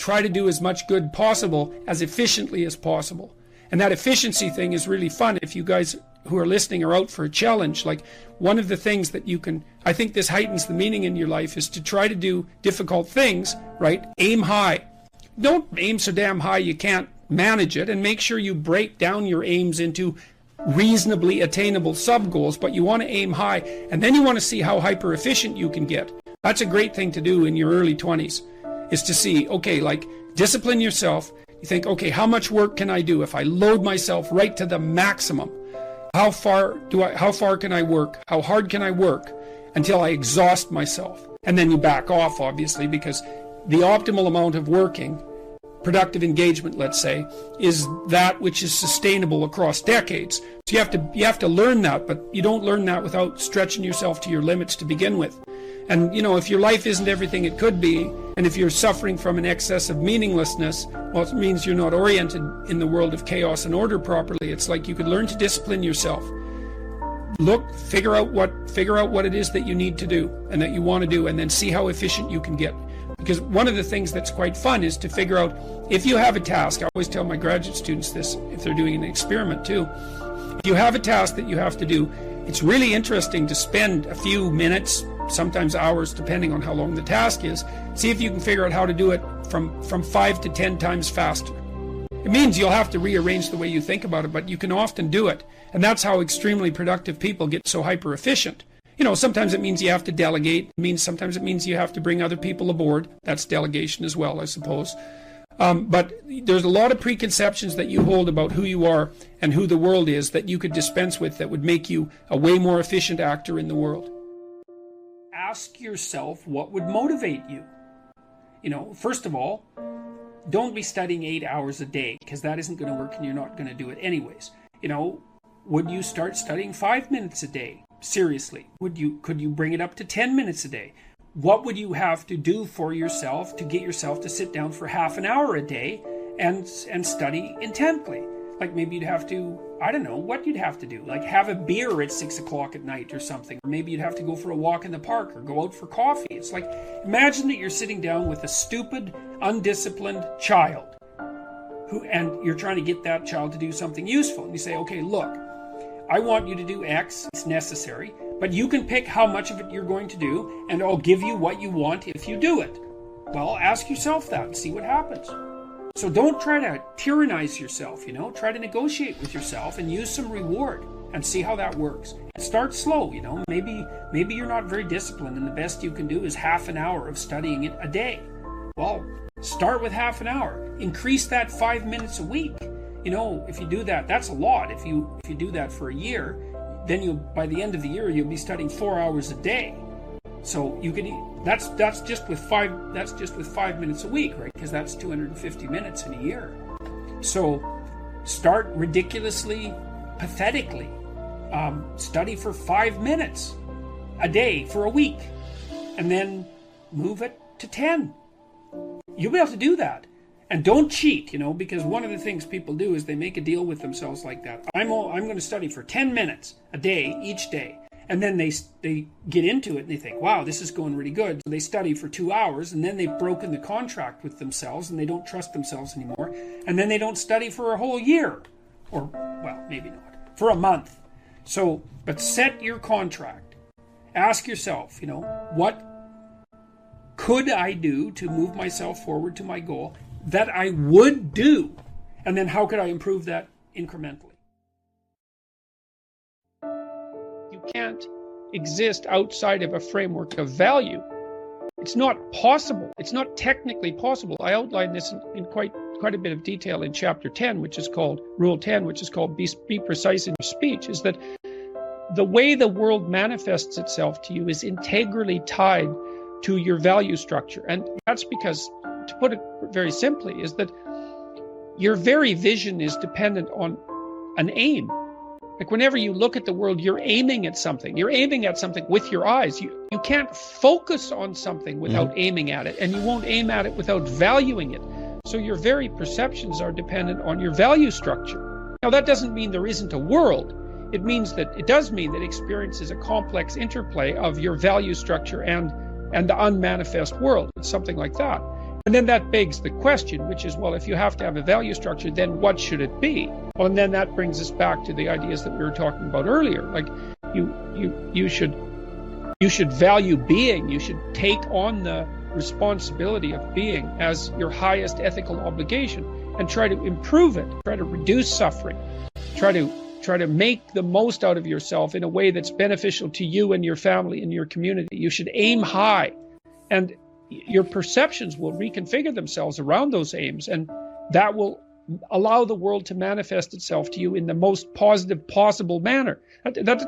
try to do as much good possible as efficiently as possible. And that efficiency thing is really fun. If you guys who are listening are out for a challenge, like one of the things that you can, I think this heightens the meaning in your life, is to try to do difficult things, right? Aim high. Don't aim so damn high you can't manage it, and make sure you break down your aims into reasonably attainable sub-goals, but you want to aim high, and then you want to see how hyper efficient you can get. That's a great thing to do in your early 20s, is to see, okay, like discipline yourself. You think, okay, how much work can I do if I load myself right to the maximum? How far can I work? How hard can I work until I exhaust myself? And then you back off, obviously, because the optimal amount of working, productive engagement, let's say, is that which is sustainable across decades. So you have to learn that, but you don't learn that without stretching yourself to your limits to begin with. And if your life isn't everything it could be, and if you're suffering from an excess of meaninglessness, well, it means you're not oriented in the world of chaos and order properly. It's like you could learn to discipline yourself. Figure out what it is that you need to do and that you want to do, and then see how efficient you can get. Because one of the things that's quite fun is to figure out, if you have a task, I always tell my graduate students this if they're doing an experiment too, if you have a task that you have to do, it's really interesting to spend a few minutes, sometimes hours, depending on how long the task is, see if you can figure out how to do it from 5 to 10 times faster. It means you'll have to rearrange the way you think about it, but you can often do it. And that's how extremely productive people get so hyper efficient. Sometimes it means you have to delegate. Sometimes it means you have to bring other people aboard. That's delegation as well, I suppose. But there's a lot of preconceptions that you hold about who you are and who the world is that you could dispense with, that would make you a way more efficient actor in the world. Ask yourself what would motivate you. First of all, don't be studying 8 hours a day, because that isn't going to work and you're not going to do it anyways. Would you start studying 5 minutes a day? Seriously, could you bring it up to 10 minutes a day? What would you have to do for yourself to get yourself to sit down for half an hour a day and study intently? Like maybe you'd have to, I don't know what you'd have to do, like have a beer at 6 o'clock at night or something. Or maybe you'd have to go for a walk in the park or go out for coffee. It's like, imagine that you're sitting down with a stupid, undisciplined child and you're trying to get that child to do something useful. And you say, okay, look, I want you to do X, it's necessary, but you can pick how much of it you're going to do, and I'll give you what you want if you do it. Well, ask yourself that and see what happens. So don't try to tyrannize yourself, try to negotiate with yourself and use some reward and see how that works. And start slow, maybe you're not very disciplined and the best you can do is half an hour of studying it a day. Well, start with half an hour. Increase that 5 minutes a week. If you do that, that's a lot. If you do that for a year, then by the end of the year you'll be studying 4 hours a day. So you can that's just with 5 minutes a week, right? Because that's 250 minutes in a year. So start ridiculously, pathetically. Study for 5 minutes a day for a week, and then move it to 10. You'll be able to do that. And don't cheat, because one of the things people do is they make a deal with themselves like that. I'm going to study for 10 minutes a day, each day. And then they get into it and they think, wow, this is going really good. So they study for 2 hours, and then they've broken the contract with themselves and they don't trust themselves anymore. And then they don't study for a whole year. Or, well, maybe not. For a month. So, but set your contract. Ask yourself, what could I do to move myself forward to my goal that I would do? And then how could I improve that incrementally? You can't exist outside of a framework of value. It's not possible. It's not technically possible. I outlined this in quite a bit of detail in chapter 10, which is called Rule 10, which is called Be Precise in Your Speech, is that the way the world manifests itself to you is integrally tied to your value structure. And that's because, to put it very simply, is that your very vision is dependent on an aim. Like whenever you look at the world, you're aiming at something. You're aiming at something with your eyes. You can't focus on something without aiming at it, and you won't aim at it without valuing it. So your very perceptions are dependent on your value structure. Now that doesn't mean there isn't a world. It does mean that experience is a complex interplay of your value structure and the unmanifest world. It's something like that. And then that begs the question, which is, well, if you have to have a value structure, then what should it be? Well, and then that brings us back to the ideas that we were talking about earlier. Like you should value being. You should take on the responsibility of being as your highest ethical obligation and try to improve it, try to reduce suffering, try to make the most out of yourself in a way that's beneficial to you and your family and your community. You should aim high, and your perceptions will reconfigure themselves around those aims, and that will allow the world to manifest itself to you in the most positive possible manner,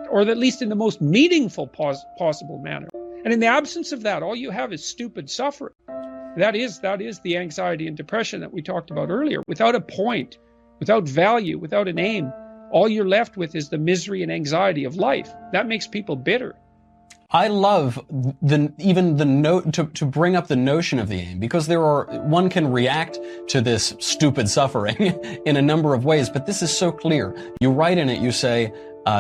or at least in the most meaningful possible manner. And in the absence of that, all you have is stupid suffering. That is the anxiety and depression that we talked about earlier. Without a point, without value, without an aim, all you're left with is the misery and anxiety of life. That makes people bitter. I love to bring up the notion of the aim, because one can react to this stupid suffering in a number of ways, but this is so clear. You write in it, you say,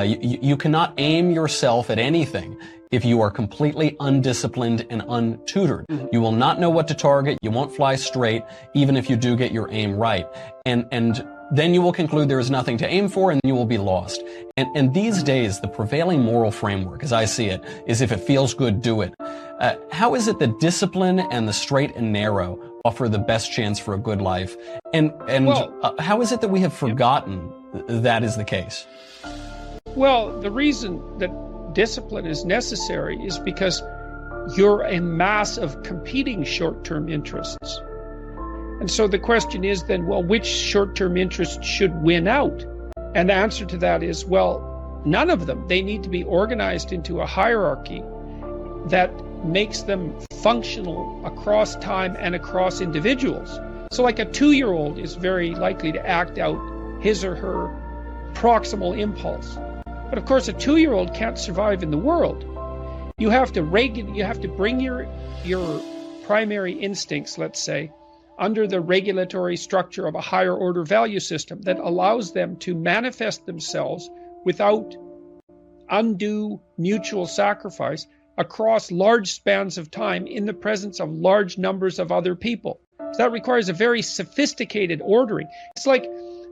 you cannot aim yourself at anything if you are completely undisciplined and untutored. Mm-hmm. You will not know what to target. You won't fly straight, even if you do get your aim right. And then you will conclude there is nothing to aim for, and you will be lost. And these days, the prevailing moral framework, as I see it, is if it feels good, do it. How is it that discipline and the straight and narrow offer the best chance for a good life? And how is it that we have forgotten that is the case? Well, the reason that discipline is necessary is because you're a mass of competing short-term interests. And so the question is then, well, which short-term interest should win out? And the answer to that is, well, none of them. They need to be organized into a hierarchy that makes them functional across time and across individuals. So like a 2-year-old is very likely to act out his or her proximal impulse. But of course, a 2-year-old can't survive in the world. You have to bring your primary instincts, let's say, under the regulatory structure of a higher order value system that allows them to manifest themselves without undue mutual sacrifice across large spans of time in the presence of large numbers of other people. So that requires a very sophisticated ordering. It's like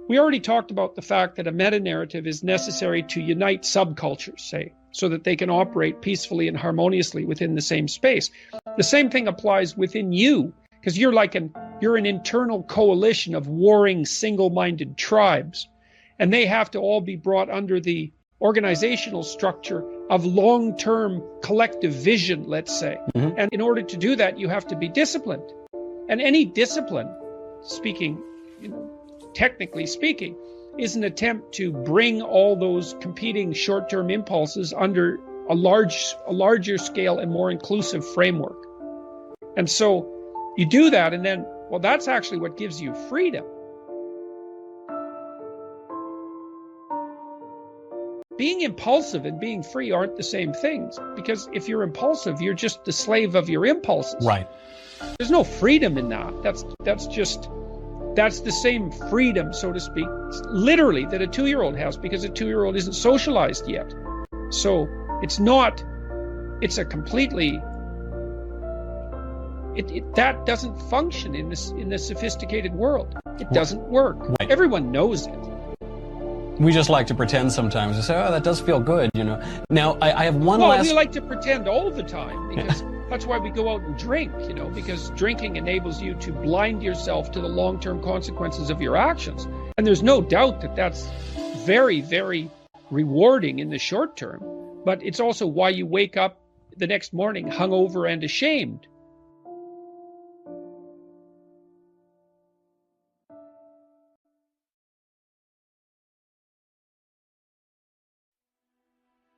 we already talked about the fact that a meta-narrative is necessary to unite subcultures, say, so that they can operate peacefully and harmoniously within the same space. The same thing applies within you, because you're an internal coalition of warring single-minded tribes, and they have to all be brought under the organizational structure of long-term collective vision, let's say. Mm-hmm. And in order to do that, you have to be disciplined. And any discipline, technically speaking, is an attempt to bring all those competing short-term impulses under a larger scale and more inclusive framework. And so you do that, and then, well, that's actually what gives you freedom. Being impulsive and being free aren't the same things, because if you're impulsive, you're just the slave of your impulses. Right. There's no freedom in that. That's the same freedom, so to speak, literally, that a 2-year-old has, because a 2-year-old isn't socialized yet. So that doesn't function in the sophisticated world. It doesn't work. Right. Everyone knows it. We just like to pretend sometimes. We say, oh, that does feel good, Now, I have one last... Well, we like to pretend all the time, because that's why we go out and drink, because drinking enables you to blind yourself to the long-term consequences of your actions. And there's no doubt that that's very, very rewarding in the short term, but it's also why you wake up the next morning hungover and ashamed.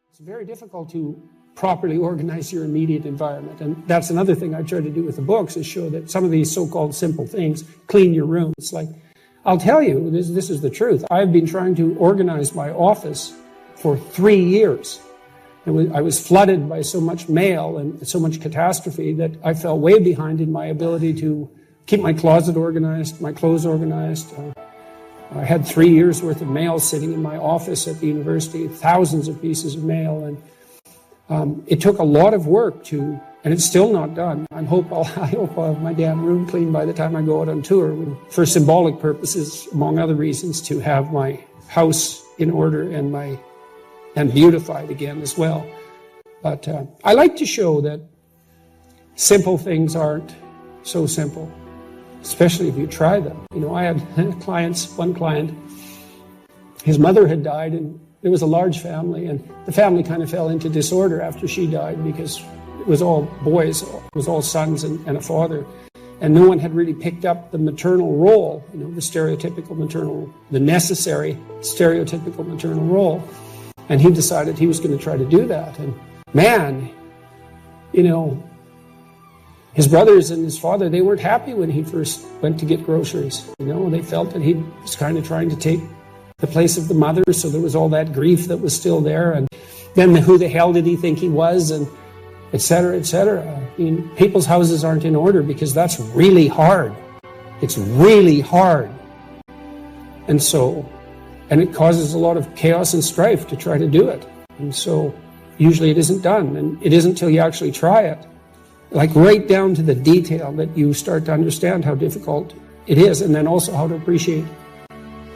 It's very difficult to properly organize your immediate environment. And that's another thing I try to do with the books, is show that some of these so-called simple things, clean your room. It's like, I'll tell you, this is the truth. I've been trying to organize my office for 3 years. I was flooded by so much mail and so much catastrophe that I fell way behind in my ability to keep my closet organized, my clothes organized. I had 3 years worth of mail sitting in my office at the university, thousands of pieces of mail. And it took a lot of work to And it's still not done. I hope I'll have my damn room clean by the time I go out on tour, for symbolic purposes, among other reasons, to have my house in order and beautified again as well. But I like to show that simple things aren't so simple, especially if you try them. You know, I had one client, his mother had died, and it was a large family, and the family kind of fell into disorder after she died because it was all boys, it was all sons and a father. And no one had really picked up the maternal role, you know, the necessary stereotypical maternal role. And he decided he was going to try to do that. And man, you know, his brothers and his father, they weren't happy when he first went to get groceries. You know, they felt that he was kind of trying to take the place of the mother, so there was all that grief that was still there. And then who the hell did he think he was? And et cetera, et cetera. I mean, people's houses aren't in order because that's really hard. It's really hard. And it causes a lot of chaos and strife to try to do it. And so usually it isn't done. And it isn't until you actually try it, like right down to the detail, that you start to understand how difficult it is, and then also how to appreciate.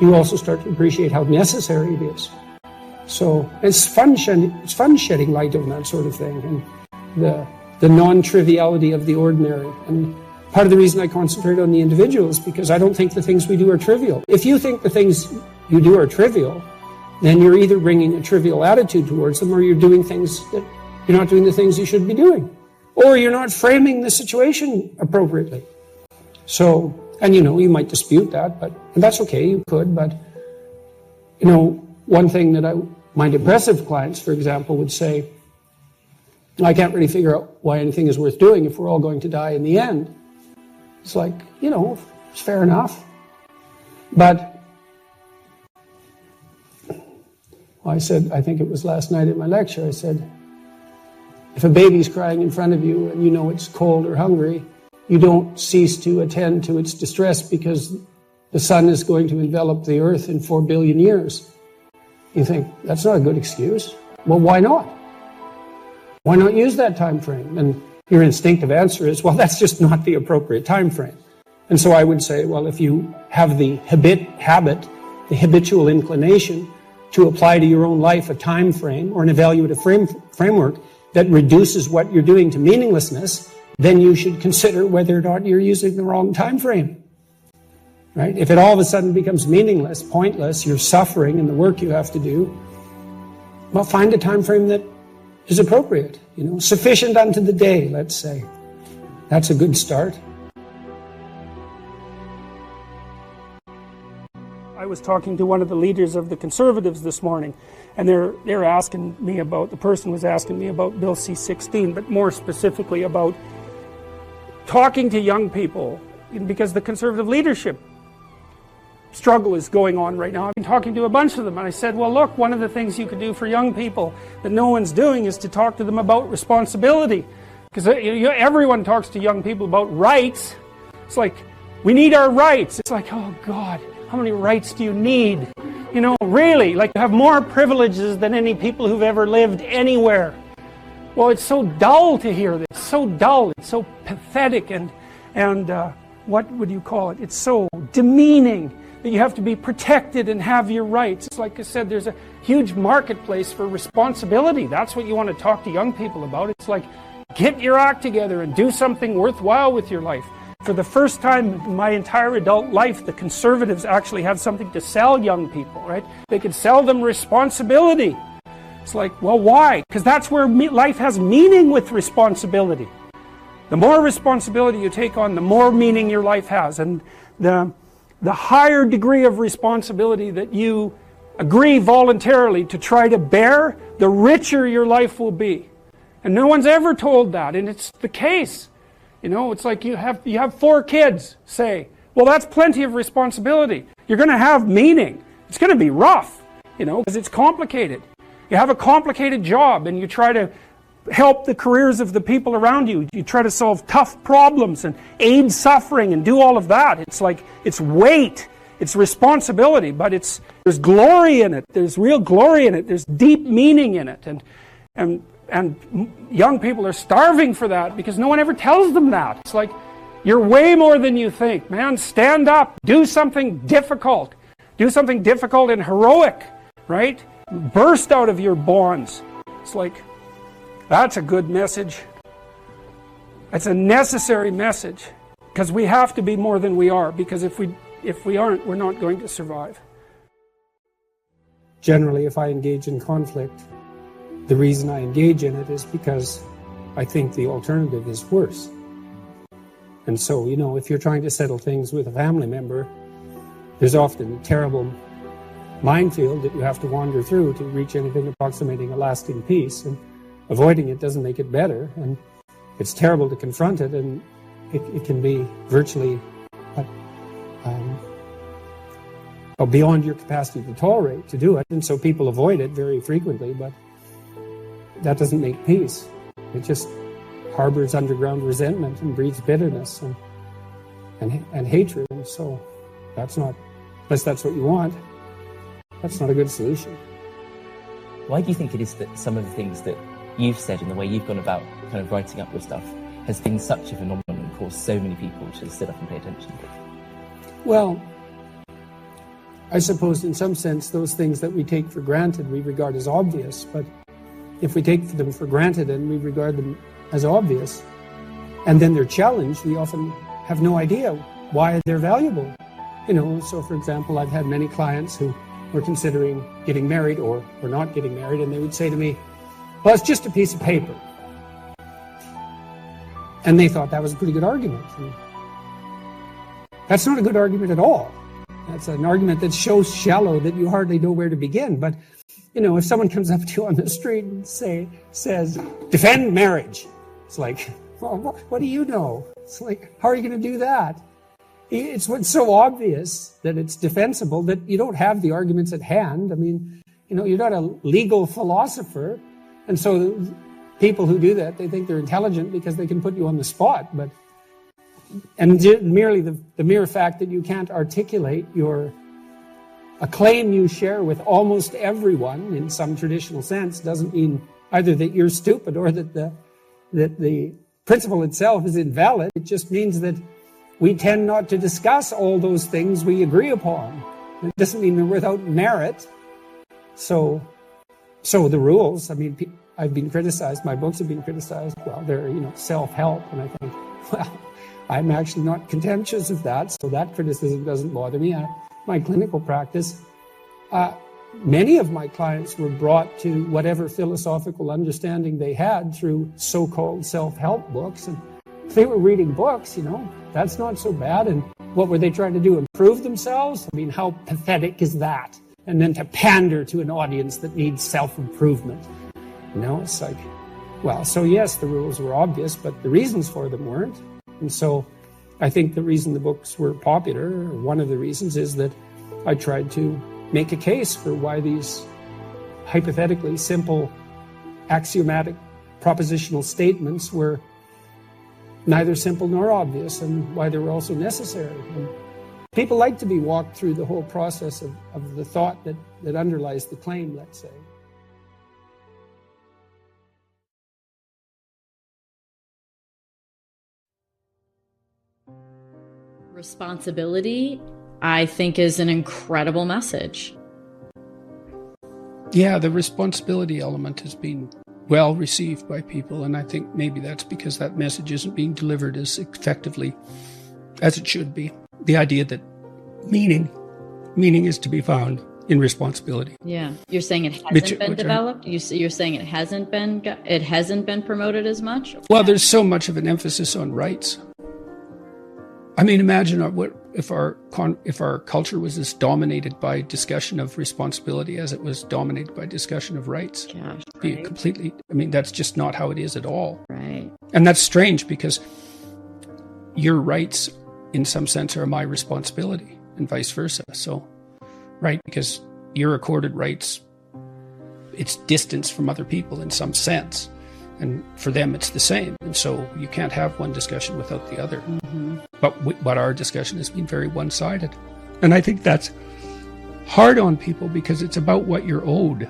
You also start to appreciate how necessary it is. So it's fun shedding light on that sort of thing. And the non-triviality of the ordinary. And part of the reason I concentrate on the individual is because I don't think the things we do are trivial. If you think the things you do are trivial, then you're either bringing a trivial attitude towards them, or you're doing things that you're not doing the things you should be doing, or you're not framing the situation appropriately. So, and you know, you might dispute that, and that's okay, you could, but you know, one thing that my depressive clients, for example, would say, I can't really figure out why anything is worth doing if we're all going to die in the end. It's like, you know, it's fair enough. But I said, I think it was last night at my lecture, I said, if a baby's crying in front of you and you know it's cold or hungry, you don't cease to attend to its distress because the sun is going to envelop the earth in 4 billion years. You think, that's not a good excuse. Well, why not? Why not use that time frame? And your instinctive answer is, well, that's just not the appropriate time frame. And so I would say, well, if you have the the habitual inclination to apply to your own life a time frame or an evaluative framework that reduces what you're doing to meaninglessness, then you should consider whether or not you're using the wrong time frame. Right? If it all of a sudden becomes meaningless, pointless, you're suffering in the work you have to do, well, find a time frame that is appropriate, you know, sufficient unto the day, let's say. That's a good start. I was talking to one of the leaders of the Conservatives this morning, and they're asking me about, the person was asking me about Bill C-16, but more specifically about talking to young people, because the Conservative leadership struggle is going on right now. I've been talking to a bunch of them, and I said, well, look, one of the things you could do for young people that no one's doing is to talk to them about responsibility. Because everyone talks to young people about rights. It's like, we need our rights. It's like, oh God, how many rights do you need? You know, really, like you have more privileges than any people who've ever lived anywhere. Well, it's so dull to hear this, so dull, it's so pathetic, and what would you call it? It's so demeaning that you have to be protected and have your rights. It's like I said, there's a huge marketplace for responsibility. That's what you want to talk to young people about. It's like, get your act together and do something worthwhile with your life. For the first time in my entire adult life, the Conservatives actually have something to sell young people, right? They could sell them responsibility. It's like, well, why? Because that's where life has meaning with responsibility. The more responsibility you take on, the more meaning your life has. And the higher degree of responsibility that you agree voluntarily to try to bear, the richer your life will be. And no one's ever told that, and it's the case. You know, it's like you have 4 kids, say. Well, that's plenty of responsibility. You're going to have meaning. It's going to be rough, you know, because it's complicated. You have a complicated job, and you try to help the careers of the people around you. You try to solve tough problems and aid suffering and do all of that. It's like, it's weight, it's responsibility, but there's glory in it. There's real glory in it. There's deep meaning in it. And young people are starving for that because no one ever tells them that. It's like, you're way more than you think, man. Stand up. Do something difficult. Do something difficult and heroic, right? Burst out of your bonds. It's like, that's a good message. It's a necessary message, because we have to be more than we are, because if we aren't, we're not going to survive. Generally, if I engage in conflict, the reason I engage in it is because I think the alternative is worse. And so, if you're trying to settle things with a family member, there's often a terrible minefield that you have to wander through to reach anything approximating a lasting peace. And avoiding it doesn't make it better. And it's terrible to confront it, and it can be virtually beyond your capacity to tolerate to do it. And so people avoid it very frequently, but that doesn't make peace. It just harbors underground resentment and breeds bitterness and hatred. And so that's not, unless that's what you want, that's not a good solution. Why do you think it is that some of the things that you've said and the way you've gone about kind of writing up your stuff has been such a phenomenon and caused so many people to sit up and pay attention? Well, I suppose in some sense those things that we take for granted we regard as obvious, but if we take them for granted and we regard them as obvious, and then they're challenged, we often have no idea why they're valuable. So for example, I've had many clients who were considering getting married or not getting married, and they would say to me, well, it's just a piece of paper. And they thought that was a pretty good argument. And that's not a good argument at all. That's an argument that's so shallow that you hardly know where to begin. But, if someone comes up to you on the street and says, defend marriage, it's like, well, what do you know? It's like, how are you going to do that? It's what's so obvious that it's defensible that you don't have the arguments at hand. I mean, you're not a legal philosopher. And so people who do that, they think they're intelligent because they can put you on the spot. And merely the mere fact that you can't articulate a claim you share with almost everyone in some traditional sense doesn't mean either that you're stupid or that the principle itself is invalid. It just means that we tend not to discuss all those things we agree upon. It doesn't mean they're without merit. So the rules, I've been criticized, my books have been criticized, well, they're, self-help, and I think, well, I'm actually not contemptuous of that, so that criticism doesn't bother me. My clinical practice, many of my clients were brought to whatever philosophical understanding they had through so-called self-help books, and if they were reading books, that's not so bad. And what were they trying to do, improve themselves? How pathetic is that? And then to pander to an audience that needs self-improvement. It's like, well, so yes, the rules were obvious, but the reasons for them weren't. And so I think the reason the books were popular, or one of the reasons, is that I tried to make a case for why these hypothetically simple, axiomatic, propositional statements were neither simple nor obvious, and why they were also necessary. And people like to be walked through the whole process of the thought that underlies the claim, let's say. Responsibility, I think, is an incredible message. Yeah, the responsibility element has been well received by people, and I think maybe that's because that message isn't being delivered as effectively as it should be. The idea that meaning is to be found in responsibility. Yeah, you're saying it hasn't been developed. You're saying it hasn't been promoted as much. Well, there's so much of an emphasis on rights. Imagine if our culture was as dominated by discussion of responsibility as it was dominated by discussion of rights. Gosh, right? Completely. That's just not how it is at all. Right. And that's strange because your rights, in some sense, are my responsibility, and vice versa. So, right, because your accorded rights, it's distance from other people in some sense. And for them, it's the same. And so you can't have one discussion without the other. Mm-hmm. But our discussion has been very one-sided. And I think that's hard on people because it's about what you're owed.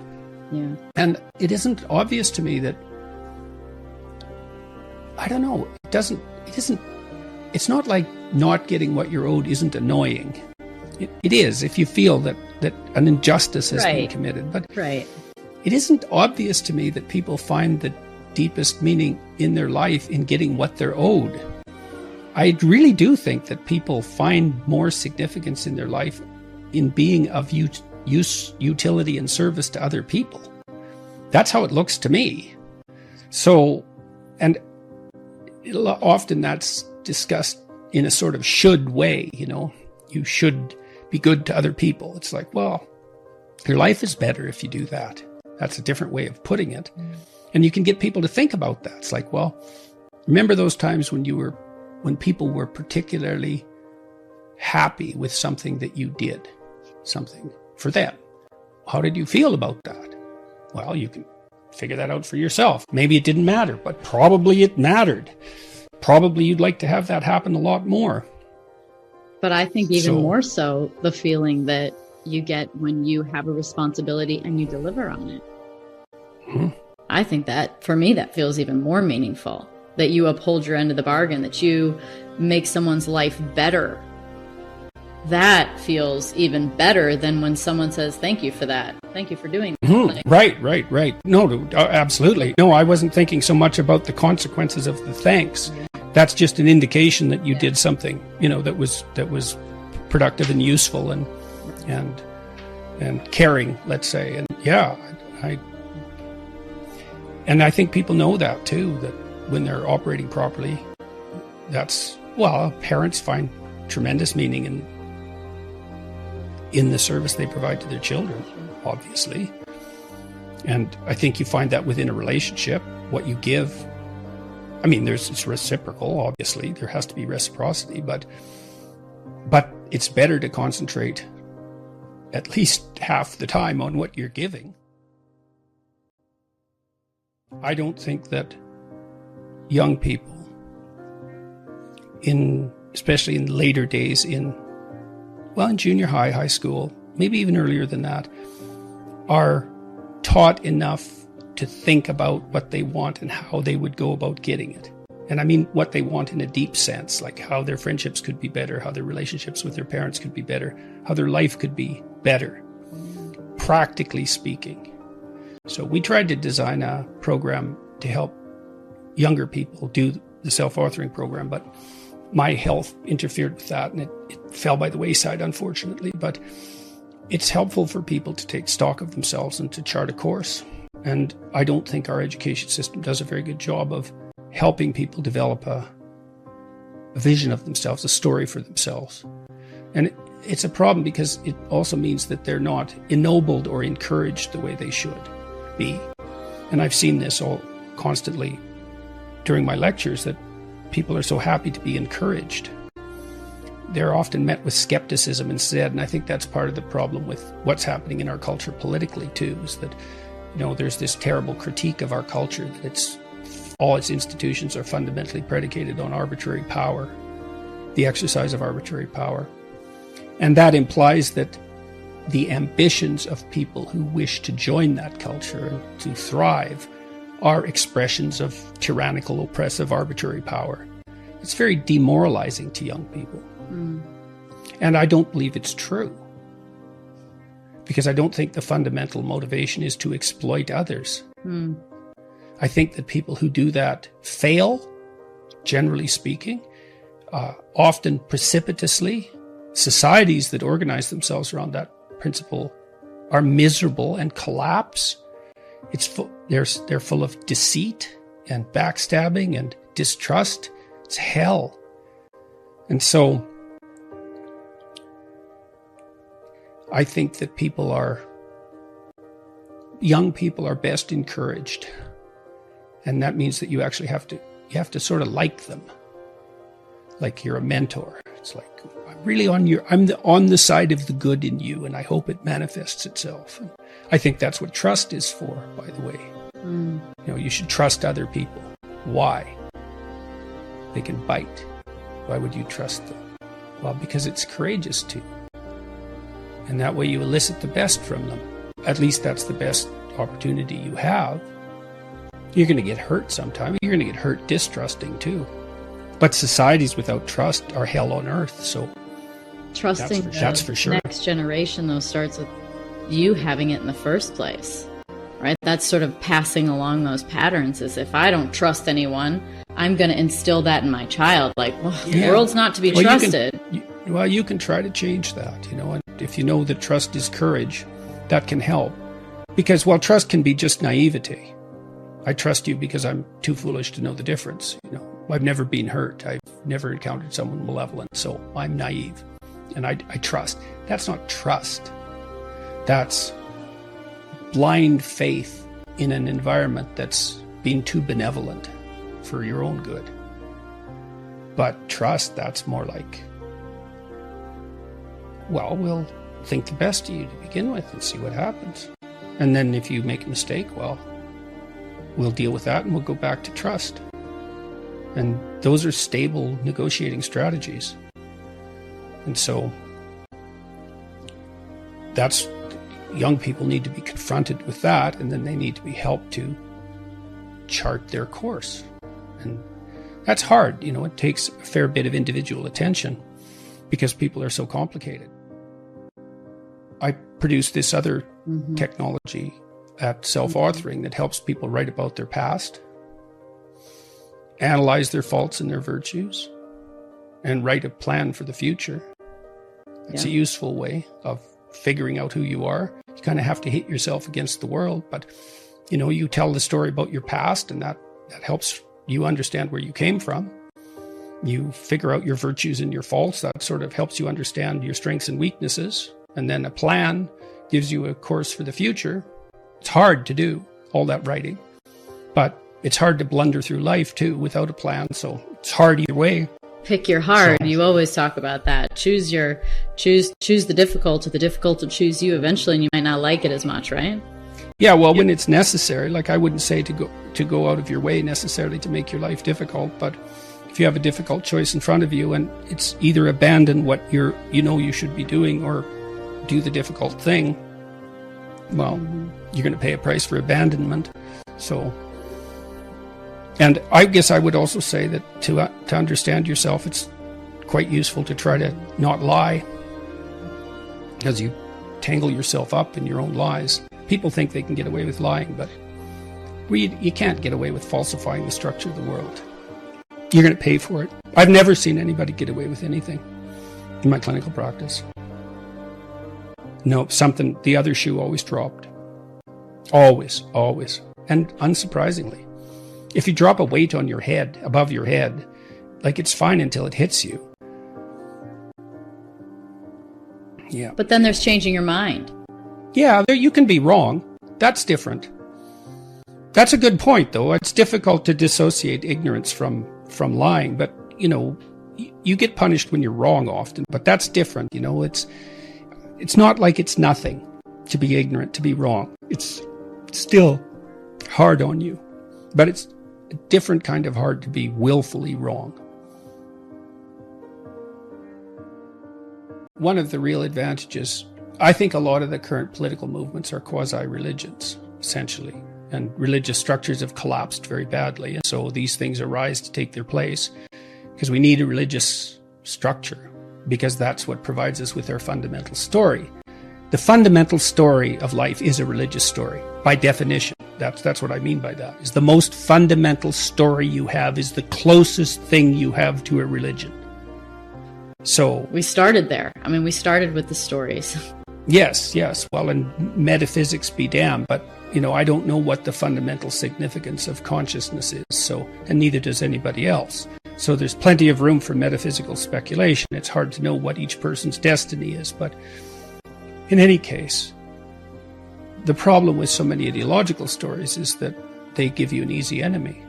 Yeah. And it isn't obvious to me that I don't know. It's not like not getting what you're owed isn't annoying. It is if you feel that an injustice has been committed. But it isn't obvious to me that people find the deepest meaning in their life in getting what they're owed. I really do think that people find more significance in their life in being of use, utility, and service to other people. That's how it looks to me. So, and often that's discussed in a sort of should way, you should be good to other people. It's like, well, your life is better if you do that. That's a different way of putting it. And you can get people to think about that. It's like, well, remember those times when people were particularly happy with something that you did, something for them. How did you feel about that? Well, you can figure that out for yourself. Maybe it didn't matter, but probably it mattered. Probably you'd like to have that happen a lot more. But I think even more so, the feeling that you get when you have a responsibility and you deliver on it. Mm-hmm. I think that, for me, that feels even more meaningful. That you uphold your end of the bargain, that you make someone's life better. That feels even better than when someone says, thank you for that. Thank you for doing that. Mm-hmm. Right. No, absolutely. No, I wasn't thinking so much about the consequences of the thanks. That's just an indication that you did something, that was productive and useful and caring, let's say. And I think people know that too, that when they're operating properly, parents find tremendous meaning in the service they provide to their children, obviously. And I think you find that within a relationship, what you give. I mean, it's reciprocal, obviously. There has to be reciprocity, but it's better to concentrate at least half the time on what you're giving. I don't think that young people, especially in later days in junior high, high school, maybe even earlier than that, are taught enough to think about what they want and how they would go about getting it. And I mean what they want in a deep sense, like how their friendships could be better, how their relationships with their parents could be better, how their life could be better, practically speaking. So we tried to design a program to help younger people do the self-authoring program, but my health interfered with that and it fell by the wayside, unfortunately. But it's helpful for people to take stock of themselves and to chart a course. And I don't think our education system does a very good job of helping people develop a vision of themselves, a story for themselves. And it's a problem because it also means that they're not ennobled or encouraged the way they should be. And I've seen this all constantly during my lectures, that people are so happy to be encouraged. They're often met with skepticism instead, and I think that's part of the problem with what's happening in our culture politically too, is that there's this terrible critique of our culture that all its institutions are fundamentally predicated on arbitrary power, the exercise of arbitrary power. And that implies that the ambitions of people who wish to join that culture and to thrive are expressions of tyrannical, oppressive, arbitrary power. It's very demoralizing to young people. And I don't believe it's true. Because I don't think the fundamental motivation is to exploit others. I think that people who do that fail, generally speaking, often precipitously. Societies that organize themselves around that principle are miserable and collapse. They're full of deceit and backstabbing and distrust. It's hell. And so I think that young people are best encouraged. And that means that you actually have to sort of like them. Like you're a mentor. It's like, I'm really on the side of the good in you, and I hope it manifests itself. And I think that's what trust is for, by the way. You should trust other people. Why? They can bite. Why would you trust them? Well, because it's courageous to. And that way you elicit the best from them. At least that's the best opportunity you have. You're going to get hurt sometime. You're going to get hurt distrusting too. But societies without trust are hell on earth. So trusting that's for sure. Next generation, though, starts with you having it in the first place, right? That's sort of passing along those patterns. Is if I don't trust anyone, I'm going to instill that in my child. Like, well, the world's not to be trusted. You can try to change that, and if you know that trust is courage, that can help. Because trust can be just naivety. I trust you because I'm too foolish to know the difference. I've never been hurt. I've never encountered someone malevolent, so I'm naive. And I trust. That's not trust. That's blind faith in an environment that's been too benevolent for your own good. But trust, that's more like, we'll think the best of you to begin with and see what happens. And then if you make a mistake, we'll deal with that and we'll go back to trust. And those are stable negotiating strategies. And so young people need to be confronted with that, and then they need to be helped to chart their course. And that's hard. It takes a fair bit of individual attention because people are so complicated. I produce this other technology at self-authoring that helps people write about their past, analyze their faults and their virtues, and write a plan for the future. It's a useful way of figuring out who you are. You kind of have to hit yourself against the world, but you tell the story about your past, and that helps you understand where you came from. You figure out your virtues and your faults. That sort of helps you understand your strengths and weaknesses. And then a plan gives you a course for the future. It's hard to do all that writing, but it's hard to blunder through life too without a plan. So it's hard either way. Pick your hard. You always talk about that. Choose the difficult. The difficult will choose you eventually, and you might not like it as much, right? Yeah, when it's necessary. Like, I wouldn't say to go out of your way necessarily to make your life difficult, but if you have a difficult choice in front of you and it's either abandon what you should be doing or do the difficult thing, you're going to pay a price for abandonment. So, and I guess I would also say that to understand yourself, it's quite useful to try to not lie, because you tangle yourself up in your own lies. People think they can get away with lying, but you can't get away with falsifying the structure of the world. You're going to pay for it. I've never seen anybody get away with anything in my clinical practice. No, the other shoe always dropped. Always. And unsurprisingly, if you drop a weight on your head, above your head, it's fine until it hits you. Yeah. But then there's changing your mind. Yeah, you can be wrong. That's different. That's a good point, though. It's difficult to dissociate ignorance from lying, but, you get punished when you're wrong often, but that's different. It's not like it's nothing to be ignorant, to be wrong. It's still hard on you, but it's a different kind of hard to be willfully wrong. One of the real advantages, I think a lot of the current political movements are quasi-religions, essentially, and religious structures have collapsed very badly. And so these things arise to take their place because we need a religious structure, because that's what provides us with our fundamental story. The fundamental story of life is a religious story, by definition. That's what I mean by that. Is the most fundamental story you have is the closest thing you have to a religion. So we started there. We started with the stories. Yes. Well, and metaphysics be damned, but I don't know what the fundamental significance of consciousness is. So, and neither does anybody else. So there's plenty of room for metaphysical speculation. It's hard to know what each person's destiny is, but in any case, the problem with so many ideological stories is that they give you an easy enemy.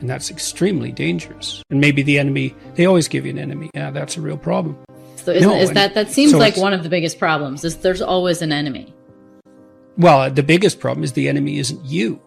And that's extremely dangerous. And maybe the enemy, they always give you an enemy. Yeah, that's a real problem. So that seems like one of the biggest problems, is there's always an enemy. Well, the biggest problem is the enemy isn't you.